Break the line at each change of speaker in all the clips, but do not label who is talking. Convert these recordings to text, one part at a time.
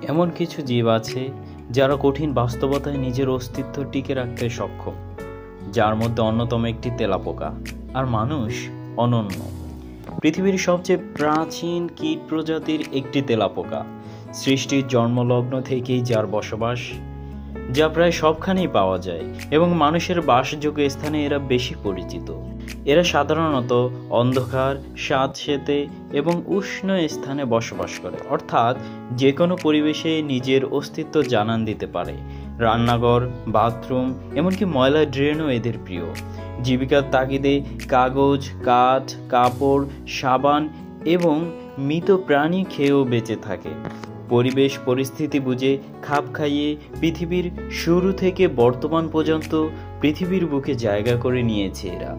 এমন কিছু জীব আছে যারা কঠিন বাস্তবতায় নিজের অস্তিত্ব টিকে রাখতে সক্ষম, যার মধ্যে অন্যতম একটি তেলাপোকা। আর মানুষ অনন্য। পৃথিবীর সবচেয়ে প্রাচীন কীট প্রজাতির একটি তেলাপোকা, সৃষ্টির জন্মলগ্ন থেকেই যার বসবাস, যা প্রায় সবখানেই পাওয়া যায় এবং মানুষের বাসযোগ্য স্থানে এরা বেশি পরিচিত। এরা সাধারণত অন্ধকার, স্যাঁতসেঁতে এবং উষ্ণ স্থানে বসবাস করে, অর্থাৎ যে কোনো পরিবেশে নিজের অস্তিত্ব জানান দিতে পারে। রান্নাঘর, বাথরুম, এমনকি ময়লা ড্রেনও এদের প্রিয়। জীবিকার তাগিদে কাগজ, কাঠ, কাপড়, সাবান এবং মৃত প্রাণী খেয়েও বেঁচে থাকে। পরিবেশ পরিস্থিতি বুঝে খাপ খাইয়ে পৃথিবীর শুরু থেকে বর্তমান পর্যন্ত পৃথিবীর বুকে জায়গা করে নিয়েছে এরা।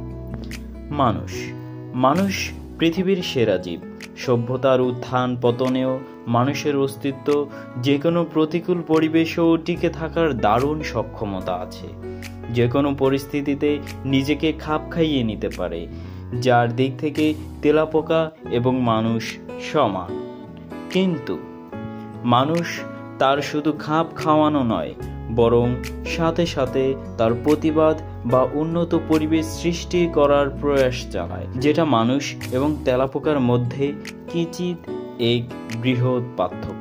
মানুষ পৃথিবীর সেরা জীব। সভ্যতার উত্থান পতনেও মানুষের অস্তিত্ব, যে কোনো প্রতিকূল পরিবেশেও টিকে থাকার দারুণ সক্ষমতা আছে। যে কোনো পরিস্থিতিতে নিজেকে খাপ খাইয়ে নিতে পারে, যার দিক থেকে তেলাপোকা এবং মানুষ সমান। কিন্তু মানুষ তার শুধু খাপ খাওয়ানো নয়, বরং সাথে সাথে তার প্রতিবাদ বা উন্নত পরিবেশ সৃষ্টি করার প্রয়াস চালায়, যেটা মানুষ এবং তেলাপোকার মধ্যে কিঞ্চিৎ এক বৃহৎ পার্থক্য।